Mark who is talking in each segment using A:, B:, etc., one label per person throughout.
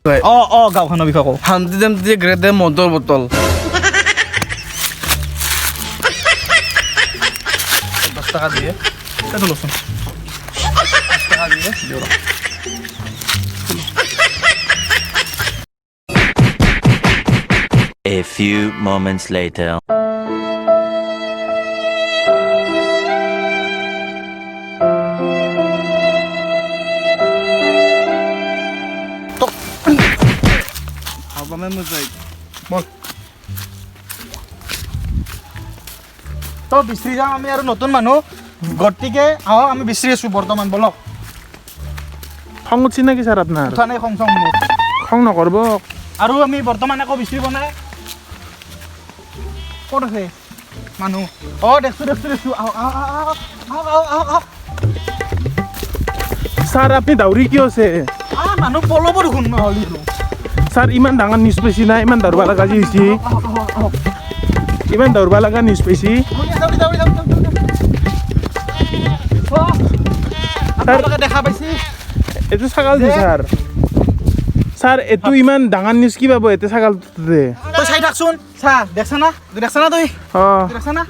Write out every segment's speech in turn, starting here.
A: গাঁওখনৰ বিষয়ে কওঁ।
B: শান্তিদেৱ গ্ৰেডে মদৰ বটল
A: 10 টকা দিয়ে এইটো লচোন 10 টকা দিয়ে দিওঁ ৰ।
C: A few moments later.
B: হাবামে মজাই
A: বল তো বিচৰি যাম আমি আৰু নতুন মানুহ গতিকে আহক আমি বিচৰি আছোঁ বৰ্তমান বলক
D: খং উঠছি নেকি ছাৰ আপোনাৰ
A: উঠা নাই খং মোৰ
D: খং নকৰব
A: আৰু আমি বৰ্তমান আকৌ বিচৰি বনাই ক'ত আছে মানুহ দেখছো আহ
D: ছাৰ আপুনি দাউৰি কিয় আছে
A: মানুহ পলব দেখোন নহ'লি
D: ছাৰ ইমান ডাঙৰ নিউজ পাইছি না ইমান দৌৰবা লগা যি হৈছে ইমান দৌৰবা লগা নিউজ পাইছি
A: আপোনালোকে দেখা পাইছি
D: এইটো ছাগাল দি ছাৰ এইটো ইমান ডাঙৰ নিউজ কি পাব এতে ছাগালটোতে
A: তই চাই থাকচোন চা দেখছা না তই
D: অঁ
A: দেখছা না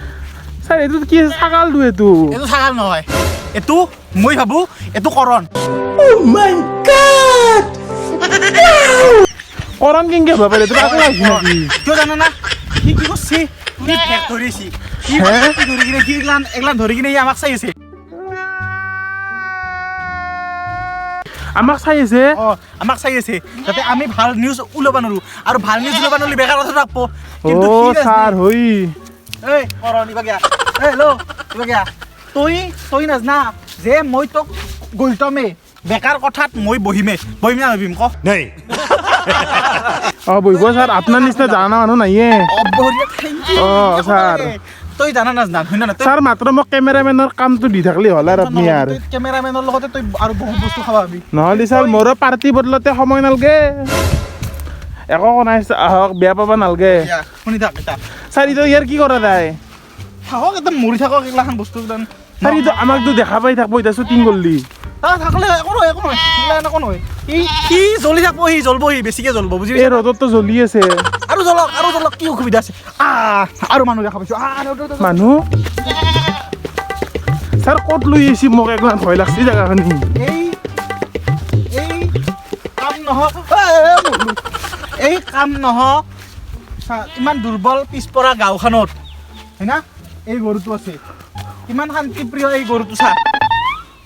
D: ছাৰ এইটো কি ছাগালটো এইটো
A: এইটো ছাগাল নহয় এইটো মই ভাবো এইটো কৰণ
D: কৰণ কেনেকে হ'ব পাৰে এইটো আকৌ আহিছে নেকি
A: কিয় জানা না সি কি কৰিছে সি ফেক ধৰিছি সি ধৰি কিনে সি এগলান ধৰি কিনে আমাক চাই আছে
D: আমাক চাই আছে
A: আমাক চাই আছে যাতে আমি ভাল নিউজ ওলাব নোৱাৰো আৰু ভাল নিউজ ওলাব নোৱাৰিলে বেকাৰ কথা ৰাখব কিন্তু
D: অ' ছাৰ হৈ
A: এই কৰণ ইবাগিয়া এই হেল্ল' ইবাগিয়া তই নাজনা যে মই তোক গল্টমে বেকাৰ কথাত মই বহিম না নবহিম ক
B: নাই
D: অঁ বহিব ছাৰ আপোনাৰ নিচিনা জানা মানুহ নাইয়ে অঁ ছাৰ
A: তই জানা নাজনা হয় না
D: ছাৰ মাত্ৰ মোক কেমেৰামেনৰ কামটো দি থাকলি হ'ল আৰু আপুনি আৰু
A: কেমেৰামেনৰ লগতে তই আৰু বহুত বস্তু খাব পাবি
D: নহ'লে ছাৰ মোৰো পাৰ্টি বদলতে সময় নালগে একো নাই আহক বেয়া পাব নালগে
A: শুনি থাক এটা
D: ছাৰ এইটো ইয়াৰ কি কৰা যায়
A: থাকক একদম মৰি থাকক এইগিলাখান বস্তু
D: ছাৰ এইটো আমাকতো দেখা পাই থাকব এতিয়া শ্বুটিং কৰিলি
A: থাকলে একো নহয় একো নহয় সি জ্বলি থাকব সি জ্বলব সি বেছিকে জ্বলব বুজি
D: এই ৰ'দততো জ্বলি আছে
A: আৰু জ্বলক কি অসুবিধা আছে আৰু মানুহ দেখা পাইছো
D: মানুহ ছাৰ ক'ত লৈ আহিছি মোক একদম ভয় লাগছি জেগাখিনি
A: এই কাম নহয় ইমান দুৰ্বল পিছপৰা গাঁওখনত হয় না এই গৰুটো আছে কিমান শান্তিপ্ৰিয় এই গৰুটো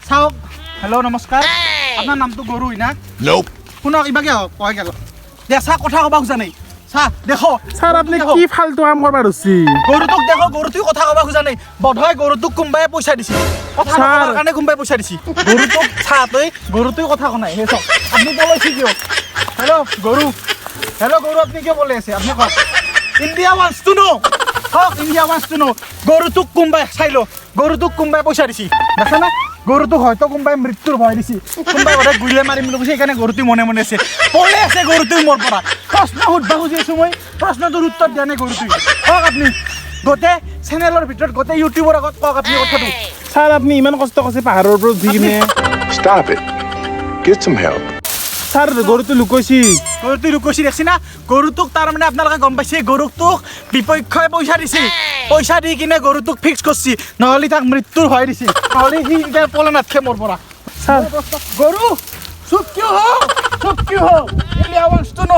A: চাওক হেল্ল' নমস্কাৰ আপোনাৰ নামটো গৰু হয় না শুনক ইবাগে কয় গেল দে চা কথা ক'ব খোজা নাই চা দেখো
D: ছাৰ আপুনি কি ফাল্টু কাম কৰিব ধৰছি
A: গৰুটোক দেখো গৰুটোৱে কথা ক'ব খোজা নাই বোধহয় গৰুটোক কোনোবাই পইচা দিছে কথা ক'বৰ কাৰণে কোনোবাই পইচা দিছে গৰুটোক চা তই গৰুটোৱে কথা কোনাই সেই চাওক আপুনি পলাইছে কিয় হেল্ল' গৰু আপুনি কিয় পলাই আছে আপুনি কওক India wants to know' India wants to know' গৰুটোক কোনোবাই চাই ল গৰুটোক কোনোবাই পইচা দিছে দেখা না গৰুটোক হয়তো কোনোবাই মৃত্যুৰ ভয় দিছে কোনোবাই বোধহয় গুলিয়াই মাৰিম বুলি কৈছে সেইকাৰণে গৰুটো মনে আছে পলাই আছে গৰুটো মোৰ পৰা প্ৰশ্ন সুধিব খুজি আছো মই প্ৰশ্নটোৰ উত্তৰ দিয়া নাই গৰুটোৱে কওক আপুনি গোটেই চেনেলৰ ভিতৰত গোটেই ইউটিউবৰ আগত কওক আপুনি কথাটো
D: ছাৰ আপুনি ইমান কষ্ট কৰিছে পাহাৰৰ ওপৰত উঠি কিনে
E: Stop it. Get some help.
D: Sir গৰুটো লুকাইছি
A: দেখছি না গৰুটোক তাৰমানে আপোনালোকে গম পাইছে গৰুটোক বিপক্ষই পইচা দি কিনে গৰুটোক ফিক্স কৰিছে নহ'লে তাক মৃত্যুৰ ভয় দিছে নহ'লে সি পলে নাথকে মোৰ পৰা
D: ছাৰ
A: গৰু চুপ কিয় হ ইণ্ডিয়া ৱান্টছ টু ন'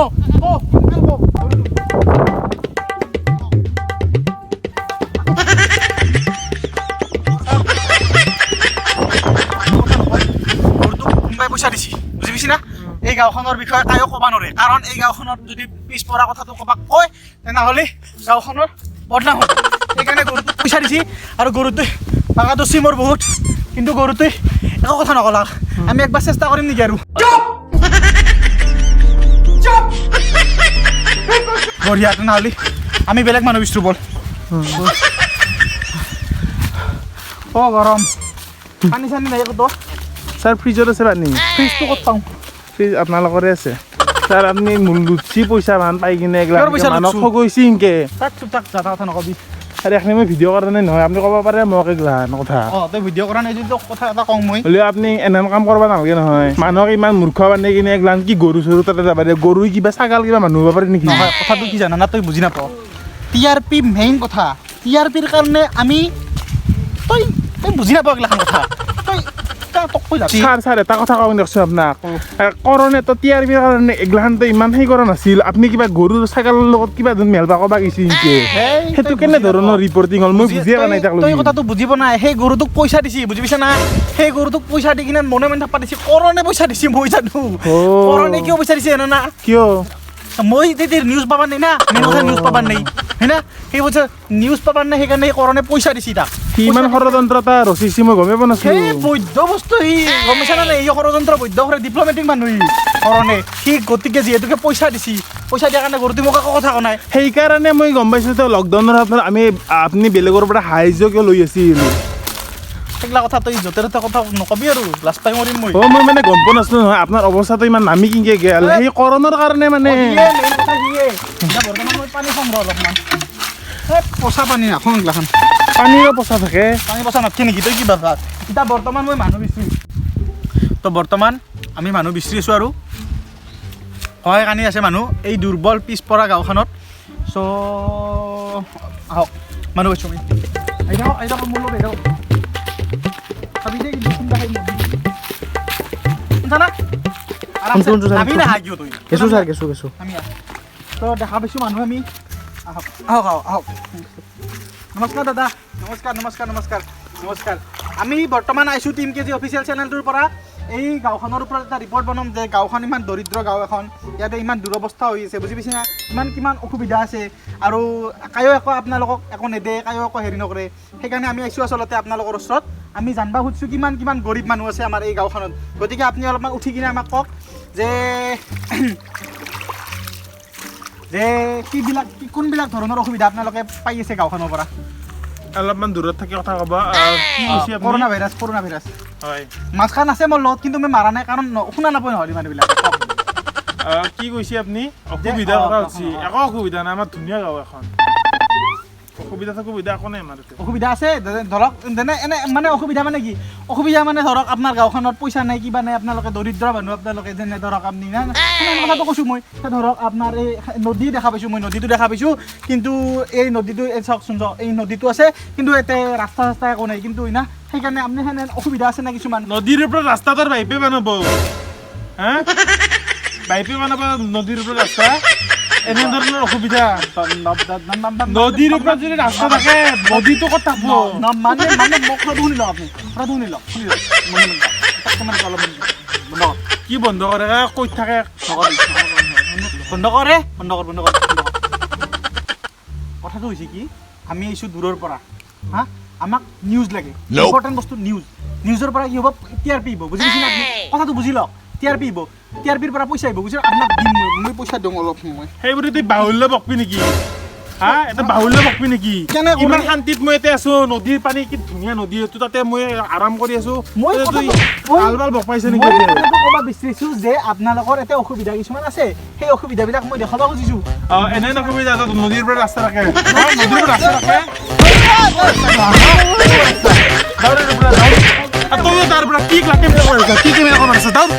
A: গৰুটোক কোনোবাই পইচা দিছে বুজি পাইছি না এই গাঁওখনৰ বিষয়ে কায়ো ক'ব নোৱাৰে কাৰণ এই গাঁওখনত যদি পিছপৰা কথাটো ক'বাক কয় তেনেহ'লে গাঁওখনৰ বদনাম হ'ব সেইকাৰণে গৰুটোক পইচা দিছে আৰু গৰুটোৱে ভাগা দছি মোৰ বহুত কিন্তু গৰুটোৱে একো কথা নকলাক আমি একবাৰ চেষ্টা কৰিম নেকি আৰু বঢ়িয়া তেনেহ'লে আমি বেলেগ মানুহ বিচাৰোঁ বল গৰম পানী চানী নাই ক'তো
D: ছাৰ ফ্ৰিজত আছে পানী
A: ফ্ৰিজটো ক'ত পাওঁ
D: ফ্ৰিজ আপোনালোকৰে আছে ছাৰ আপুনি লুটছি পইচা মান পাই কিনে
A: কিহৰ পইচা
D: মানুহক
A: লুটছো?
D: ঠগৈছি ইনকে
A: তাক চুপ তাক যাতা কথা নকবি
D: আৰু এখনি মই ভিডিঅ' কাৰণে নহয় আপুনি ক'ব পাৰে মোক এগলান কথা
A: অ তই ভিডিঅ' কৰা নাই যদি কথা এটা কওঁ মই
D: হ'লেও আপুনি এনে কাম কৰিব নালাগে নহয় মানুহক ইমান মূৰ্খ বান্ধি কিনে এগলান কি গৰু চৰু তাতে যাব পাৰে গৰু কিবা ছাগাল কিবা মানুহ হ'ব পাৰে নেকি
A: নহয় কথাটো কি জানা না তই বুজি নাপাৱ TRP মেইন কথা TRPৰ কাৰণে আমি তই তই বুজি নাপাৱ এইগিলাখান কথা তই তোক কৈ যাবি
D: ছাৰ এটা কথা কওঁ দিয়কচোন আপোনাক কৰণে তো TRPৰ কাৰণে এগলাখানটো ইমান সেই কৰা নাছিল আপুনি কিবা গৰু ছাগালৰ লগত কিবা মেলবা ক'বা গৈছে নেকি সেইটো কেনে ধৰণৰ ৰিপৰ্টিং হ'ল মই বুজিয়ে পোৱা নাই তাক
A: তই কথাটো বুজিব নাই সেই গৰুটোক পইচা দিছি বুজি পাইছা না সেই গৰুটোক পইচা দি কিনে মনে মনে থাকবা দিছি কৰণে পইচা দিছি মই জানো কৰণে কিয় পইচা দিছে জানা না
D: কিয়
A: মই তেতিয়া নিউজ পাবা নাই না মেইন কথা নিউজ পাবা নাই হয়না সেই বছৰ নিউজ পাবা নাই সেইকাৰণে কৰণে পইচা দিছি তাক
D: সি ইমান ষড়যন্ত্ৰতা ৰচিছি মই গমেই পোৱা নাছিলোঁ
A: সেই বৈধ বস্তু সি গম পাইছা না এই ষড়যন্ত্ৰ বৈধ কৰে ডিপ্ল'মেটিক মানুহ সি কৰণে সি গতিকে যিহেতুকে পইচা দিছি পইচা দিয়াৰ কাৰণে গৰুটো মোক একো কথা কোৱা নাই
D: সেইকাৰণে মই গম পাইছোঁ তো লকডাউনৰ আপোনাৰ আপুনি বেলেগৰ পৰা সাহায্য কিয় লৈ আছিল
A: সেইগিলা কথা তই য'তে ত'তে কথা নকবি আৰু লাষ্ট টাইম কৰিম মই
D: মই মানে গম পোৱা নাছিলোঁ নহয় আপোনাৰ অৱস্থাটো ইমান নামি কিনকে গেল সেই কৰণৰ কাৰণে মানে
A: মেইন কথা সিয়ে এতিয়া বৰ্তমান মই পানী খাম ৰ অলপমান এই পচা পানী নাখাওঁ এইগিলাখান
D: পানীৰো পচা থাকে
A: পানী পচা নাথাকে নেকি তই কি ভাবা এতিয়া বৰ্তমান মই মানুহ বিচাৰি তো বৰ্তমান আমি মানুহ বিচাৰি আছোঁ আৰু সহায় কানি আছে মানুহ এই দুৰ্বল পিছপৰা গাঁওখনত চ' আহক মানুহ পাইছোঁ আমি আহি থাকক মোৰ লগত আহি থাকক চাবি দেই কিন্তু চিন্তা কৰি শুনছা না আমি নাহা কিয় তই
D: কেঁচু ছাৰ কেঁচু
A: আমি তো দেখা পাইছোঁ মানুহ আমি আহক আহক আহক আহক নমস্কাৰ দাদা নমস্কাৰ আমি বৰ্তমান আহিছোঁ টিম কেজি অফিচিয়েল চেনেলটোৰ পৰা এই গাঁওখনৰ ওপৰত এটা ৰিপৰ্ট বনাম যে গাঁওখন ইমান দৰিদ্ৰ গাঁও এখন ইয়াতে ইমান দুৰৱস্থা হৈ আছে বুজি পাইছে না কিমান অসুবিধা আছে আৰু কায়ো একো আপোনালোকক একো নেদে কায়ো একো হেৰি নকৰে সেইকাৰণে আমি আহিছোঁ আচলতে আপোনালোকৰ ওচৰত আমি জানিব খুজিছোঁ কিমান গৰীব মানুহ আছে আমাৰ এই গাঁওখনত গতিকে আপুনি অলপমান উঠি কিনে আমাক কওক যে কোনবিলাক ধৰণৰ অসুবিধা আপোনালোকে পাই আছে গাঁওখনৰ পৰা
D: অলপমান দূৰত থাকি কথা ক'ব কি কৈছে আপুনি
A: কৰোণা ভাইৰাছ
D: হয়
A: মাছখান আছে মোৰ লগত কিন্তু মই মাৰা নাই কাৰণ শুনা নাপায় নহয় মানুহবিলাক
D: কি কৈছে আপুনি অসুবিধাৰ কথা হৈছে একো অসুবিধা নাই আমাৰ ধুনীয়া গাঁও এখন অসুবিধা একো নাই আমাৰ
A: অসুবিধা আছে ধৰক এনে মানে অসুবিধা মানে কি অসুবিধা মানে ধৰক আপোনাৰ গাঁওখনত পইচা নাই কিবা নাই আপোনালোকে দৰিদ্ৰ মানুহ আপোনালোকে যেনে ধৰক আপুনি কথাটো কৈছোঁ মই ধৰক আপোনাৰ এই নদী দেখা পাইছোঁ মই নদীটো দেখা পাইছোঁ কিন্তু এই নদীটো চাওকচোন এই নদীটো আছে কিন্তু ইয়াতে ৰাস্তা একো নাই কিন্তু না সেইকাৰণে আপুনি সেনে অসুবিধা আছে না কিছুমান
D: নদীৰ ওপৰত ৰাস্তাটোৰ বাইপে বনাব হা বাইপে বনাব নদীৰ ওপৰত ৰাস্তা এনে ধৰণৰ অসুবিধা নদীৰ ওপৰত যদি ৰাস্তা থাকে নদীটো ক'ত থাকিব
A: মানে মোক শুনি লওক আপুনি শুনি লওক
D: কি বন্ধ কৰে ক'ত থাকে
A: বন্ধ কৰ কথাটো হৈছে কি আমি আহিছোঁ দূৰৰ পৰা হা আমাক নিউজ লাগে ইম্পৰ্টেণ্ট বস্তু নিউজৰ পৰা কি হ'ব TRP আহিব বুজি পাইছে আপুনি কথাটো বুজি লওক TRP আহিব TRPৰ পৰা পইচা আহিব বুজি আপোনাক দিম মই পইচা দিওঁ অলপ সময়
D: সেইবোৰ তুই বাহুল্য বকবি নেকি হা এটা বাহুল্য বকবি নেকি
A: কেনে
D: ইমান শান্তিত মই ইয়াতে আছোঁ নদীৰ পানী কি ধুনীয়া নদী এইটো তাতে মই আৰাম কৰি আছোঁ ভাল বক পাইছে নেকি
A: ক'ব বিচাৰিছোঁ যে আপোনালোকৰ এতিয়া অসুবিধা কিছুমান আছে সেই অসুবিধাবিলাক মই দেখাব খুজিছোঁ
D: এনে অসুবিধা নদীৰ পৰা ৰাস্তা ৰাখে নদীৰ পৰা ৰাস্তা ৰাখে তই তাৰ পৰা কি কেমেৰা কৰিছা কি কেমেৰা কৰিছা তাৰ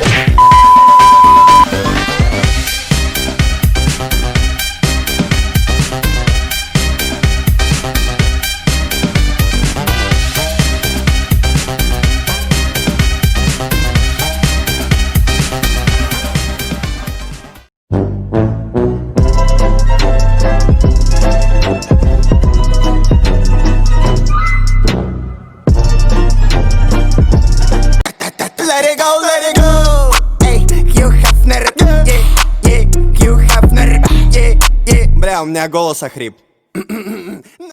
F: Let it go. Ey, Hugh Hefner. Hugh Hefner. Бля, у меня голос охрип.